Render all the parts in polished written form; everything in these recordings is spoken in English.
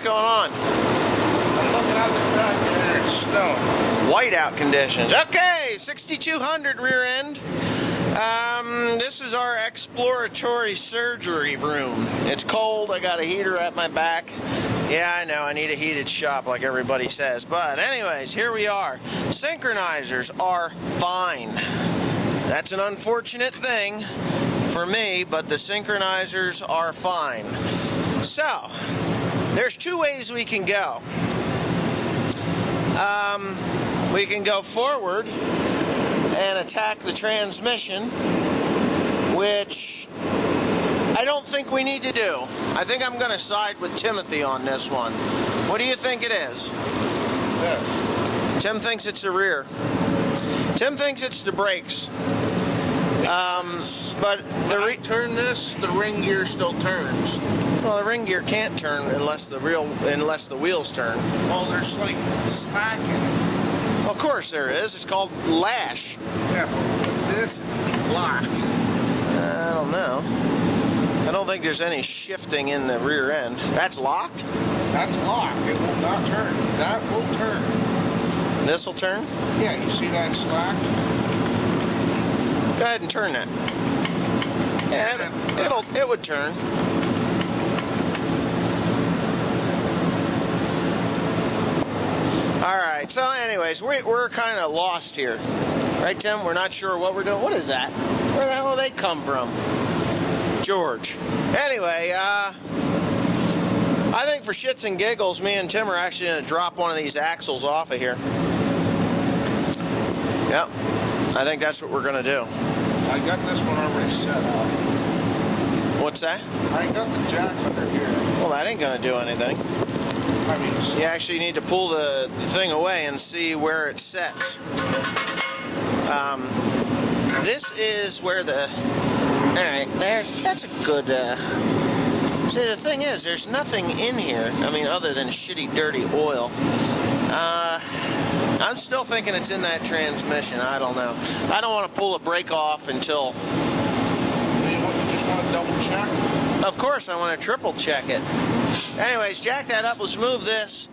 going on? I'm looking out the tractor and it's snowing. Whiteout conditions. Okay, 6200 rear end. This is our exploratory surgery room. It's cold. I got a heater at my back. Yeah, I know. I need a heated shop like everybody says. But anyways, here we are. Synchronizers are fine. That's an unfortunate thing for me, but the synchronizers are fine. So, there's two ways we can go. We can go forward and attack the transmission, which I don't think we need to do. I think I'm going to side with Timothy on this one. What do you think it is? Yeah. Tim thinks it's the rear. Tim thinks it's the brakes. But when I turn this, the ring gear still turns. Well, the ring gear can't turn unless the wheels turn. Well, there's like slack in it. Of course there is. It's called lash. Yeah, but this is locked. I don't know. I don't think there's any shifting in the rear end. That's locked? That's locked. It will not turn. That will turn. This will turn? Yeah, you see that slack? Go ahead and turn that. Yeah, it would turn. Alright, so anyways, we're kind of lost here. Right, Tim? We're not sure what we're doing. What is that? Where the hell do they come from? George. Anyway, I think for shits and giggles, me and Tim are actually going to drop one of these axles off of here. Yep. I think that's what we're going to do. I got this one already set up. What's that? I got the jack under here. Well, that ain't going to do anything. I mean, you actually need to pull the thing away and see where it sets. This is where the... Alright, that's a good... See, the thing is, there's nothing in here, I mean, other than shitty, dirty oil. I'm still thinking it's in that transmission. I don't know. I don't want to pull a brake off until... You just want to double check? Of course, I want to triple check it. Anyways, jack that up. Let's move this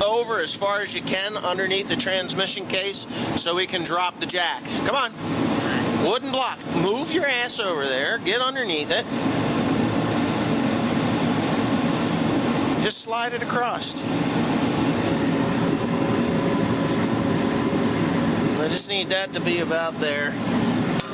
over as far as you can underneath the transmission case so we can drop the jack. Come on. Wooden block. Move your ass over there. Get underneath it. Just slide it across. I just need that to be about there.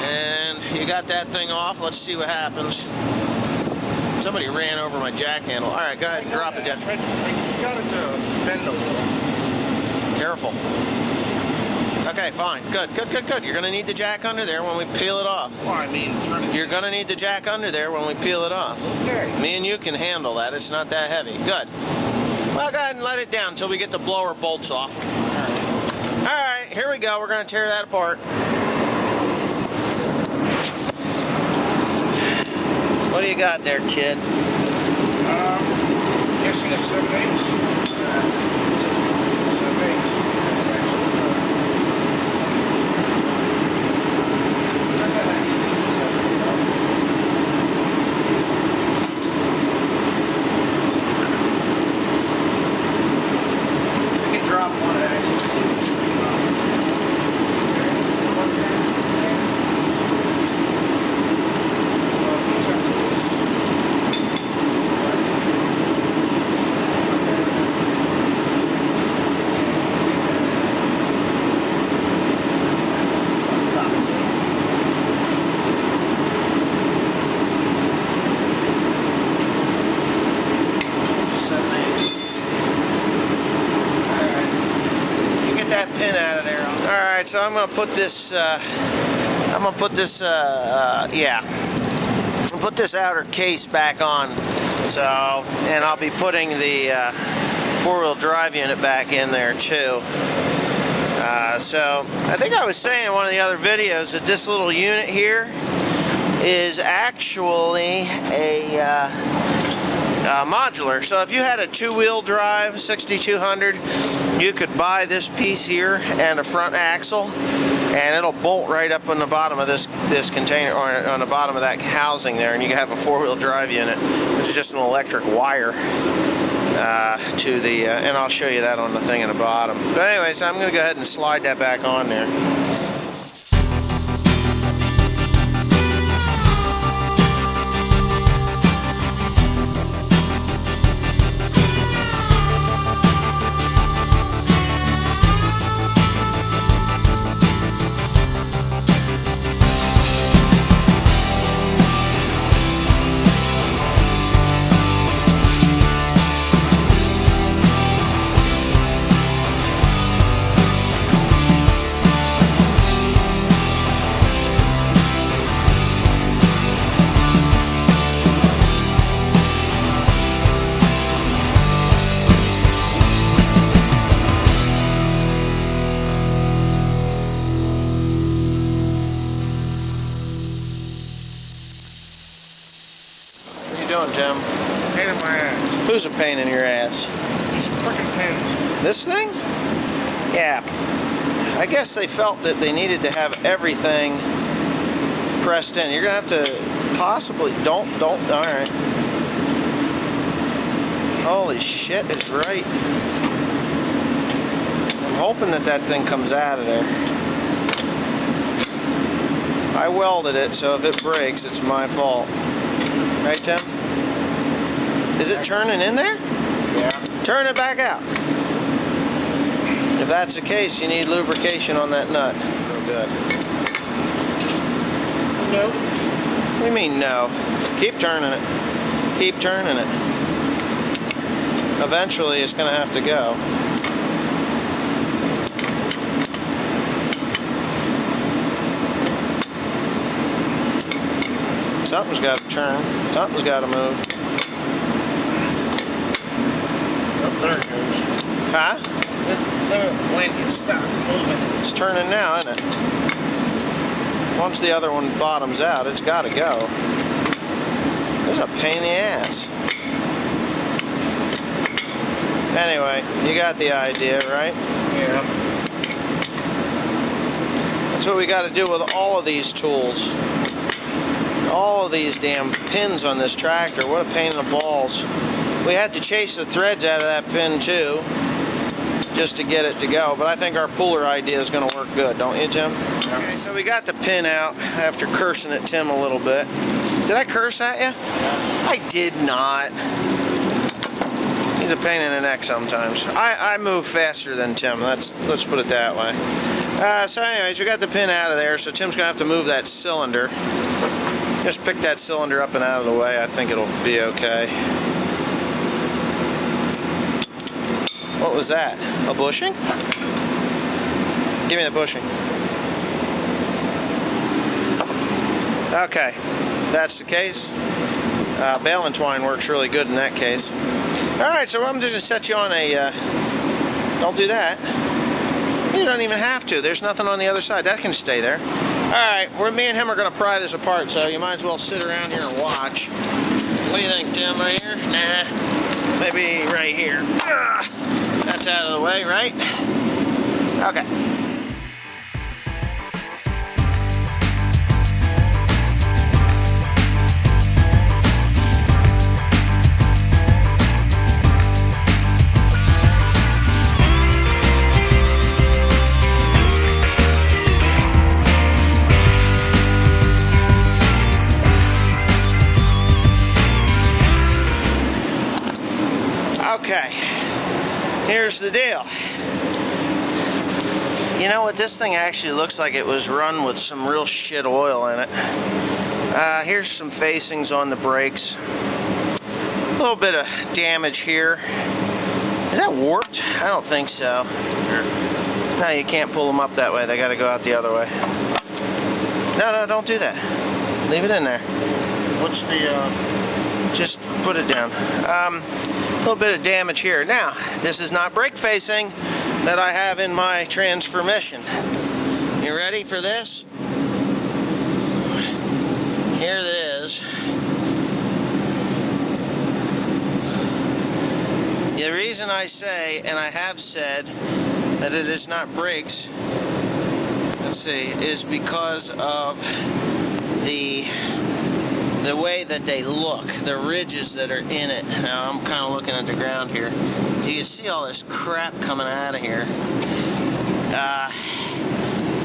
And you got that thing off. Let's see what happens. Somebody ran over my jack handle. All right, go ahead and drop it down. You got it to bend a little. Careful. Okay, fine. Good. You're going to need the jack under there when we peel it off. Well, I mean, you're going to need the jack under there when we peel it off. Okay. Me and you can handle that. It's not that heavy. Good. Well, go ahead and let it down until we get the blower bolts off. All right, here we go. We're going to tear that apart. What do you got there, kid? Guessing a 7/8. 7/8. We can drop one axle. That pin out of there. All right, so I'm gonna put this. Put this outer case back on. So, and I'll be putting the four-wheel drive unit back in there too. So I think I was saying in one of the other videos that this little unit here is actually a modular. So if you had a two-wheel drive 6200, you could buy this piece here and a front axle, and it'll bolt right up on the bottom of this container, or on the bottom of that housing there, and you can have a four-wheel drive unit, which is just an electric wire. to the, and I'll show you that on the thing in the bottom. But anyways, I'm going to go ahead and slide that back on there. Doing, Tim? Pain in my ass. Who's a pain in your ass? These freaking pins. This thing? Yeah. I guess they felt that they needed to have everything pressed in. You're gonna have to possibly don't. All right. Holy shit! It's right. I'm hoping that that thing comes out of there. I welded it, so if it breaks, it's my fault. Right, Tim? Is it turning in there? Yeah. Turn it back out. If that's the case, you need lubrication on that nut. Real good. No. What do you mean, no? Keep turning it. Keep turning it. Eventually, it's going to have to go. Something's got to turn. Something's got to move. There it goes. Huh? When it stopped moving. It's turning now, isn't it? Once the other one bottoms out, it's got to go. This is a pain in the ass. Anyway, you got the idea, right? Yeah. That's what we got to do with all of these tools. All of these damn pins on this tractor. What a pain in the balls. We had to chase the threads out of that pin too, just to get it to go. But I think our puller idea is going to work good, don't you, Tim? Yeah. Okay, so we got the pin out after cursing at Tim a little bit. Did I curse at you? Yeah. I did not. He's a pain in the neck sometimes. I move faster than Tim. Let's put it that way. So anyways, we got the pin out of there, so Tim's going to have to move that cylinder. Just pick that cylinder up and out of the way. I think it'll be okay. What was that? A bushing? Give me the bushing. Okay, that's the case. Baling twine works really good in that case. Alright, so I'm just going to set you on a... don't do that. You don't even have to. There's nothing on the other side. That can stay there. Alright, me and him are going to pry this apart, so you might as well sit around here and watch. What do you think, Tim? Right here? Nah. Maybe right here. That's out of the way, right? Okay. Okay, here's the deal. You know what, this thing actually looks like it was run with some real shit oil in it. Here's some facings on the brakes. A little bit of damage here. Is that warped? I don't think so. No, you can't pull them up that way. They got to go out the other way. No, don't do that. Leave it in there. What's the, Just put it down. A little bit of damage here. Now, this is not brake facing that I have in my transformation. You ready for this? Here it is. The reason I say, and I have said, that it is not brakes, let's see, is because of the the way that they look, the ridges that are in it. Now I'm kind of looking at the ground here. You can see all this crap coming out of here.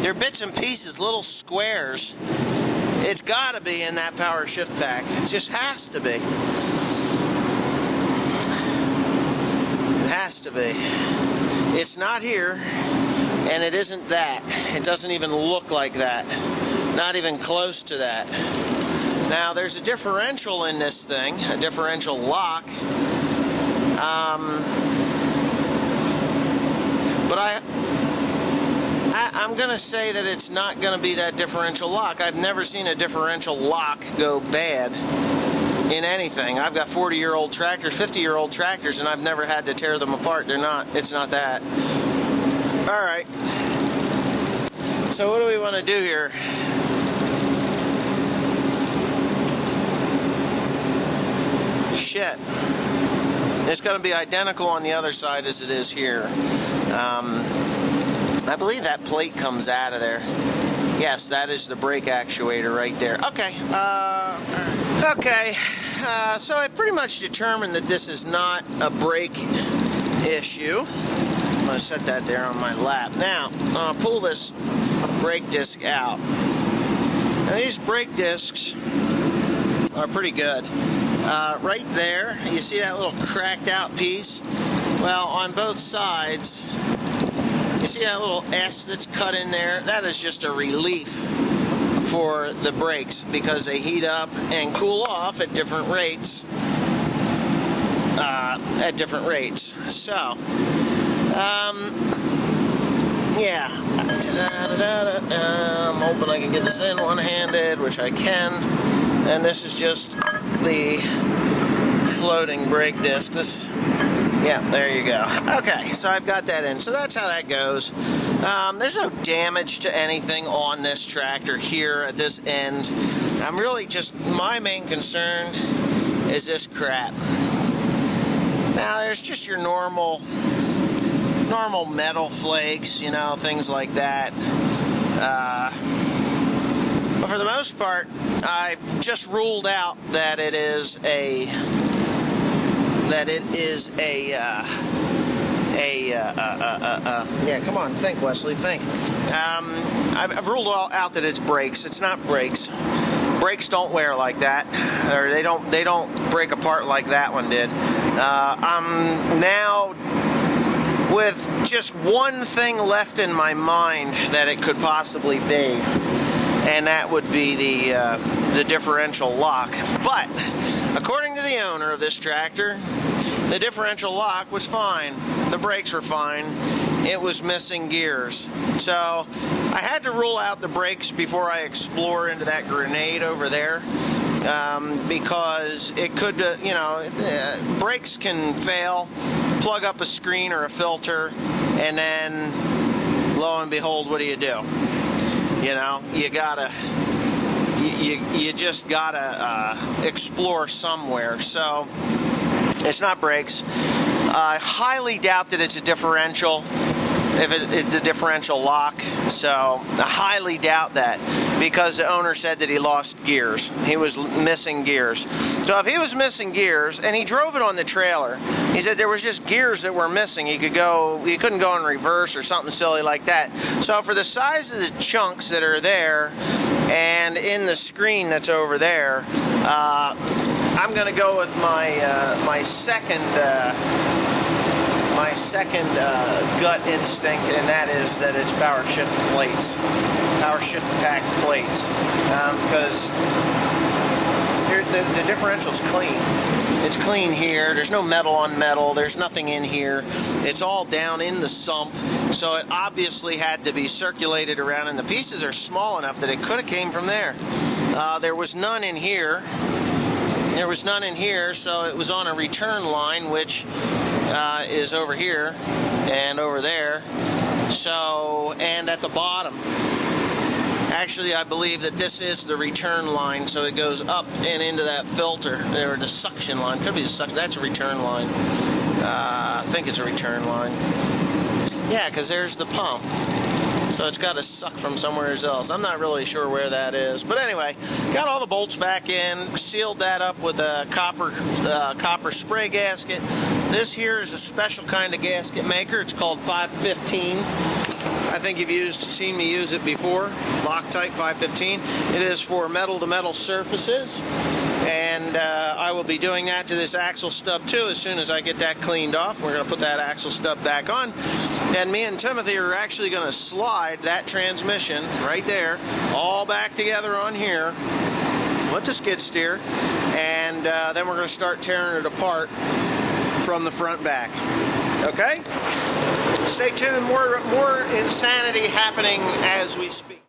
They're bits and pieces, little squares. It's got to be in that power shift pack. It just has to be. It has to be. It's not here, and it isn't that. It doesn't even look like that. Not even close to that. Now, there's a differential in this thing, a differential lock. But I'm going to say that it's not going to be that differential lock. I've never seen a differential lock go bad in anything. I've got 40-year-old tractors, 50-year-old tractors, and I've never had to tear them apart. It's not that. All right. So what do we want to do here? Shit. It's going to be identical on the other side as it is here. I believe that plate comes out of there. Yes, that is the brake actuator right there. Okay. So I pretty much determined that this is not a brake issue. I'm going to set that there on my lap. Now, I'll pull this brake disc out. Now, these brake discs are pretty good. Right there, you see that little cracked out piece? Well, on both sides, you see that little S that's cut in there? That is just a relief for the brakes because they heat up and cool off at different rates. So, yeah. I'm hoping I can get this in one-handed, which I can. And this is just the floating brake disc. Yeah, there you go. Okay, so I've got that in. So that's how that goes. There's no damage to anything on this tractor here at this end. I'm really just, my main concern is this crap. Now, there's just your normal metal flakes, you know, things like that. But for the most part, I've just ruled out that it is a yeah, come on, think, Wesley, think. I've ruled out that it's brakes. It's not brakes. Brakes don't wear like that, or they don't break apart like that one did. I'm now with just one thing left in my mind that it could possibly be, and that would be the differential lock. But according to the owner of this tractor, the differential lock was fine. The brakes were fine. It was missing gears. So I had to rule out the brakes before I explore into that grenade over there, because it could, brakes can fail, plug up a screen or a filter, and then lo and behold, what do? You just gotta explore somewhere. So it's not brakes. I highly doubt that it's a differential, it's a differential lock. So I highly doubt that, because the owner said that he lost gears. He was missing gears. So if he was missing gears, and he drove it on the trailer, he said there was just gears that were missing. He couldn't go in reverse or something silly like that. So for the size of the chunks that are there and in the screen that's over there, I'm going to go with my second gut instinct, and that is that it's power shift plates, power shift pack plates, because the differential's clean. It's clean here. There's no metal on metal. There's nothing in here. It's all down in the sump, so it obviously had to be circulated around, and the pieces are small enough that it could have came from there. There was none in here. There was none in here, so it was on a return line, which is over here and over there. So, and at the bottom. Actually, I believe that this is the return line, so it goes up and into that filter, or the suction line. Could be the suction. That's a return line. I think it's a return line. Yeah, because there's the pump. So it's got to suck from somewhere else. I'm not really sure where that is. But anyway, got all the bolts back in, sealed that up with a copper spray gasket. This here is a special kind of gasket maker. It's called 515. I think you've seen me use it before. Loctite 515. It is for metal-to-metal surfaces. And I will be doing that to this axle stub too as soon as I get that cleaned off. We're going to put that axle stub back on. And me and Timothy are actually going to slide that transmission right there all back together on here with the skid steer. And then we're going to start tearing it apart from the front back. Okay? Stay tuned. More insanity happening as we speak.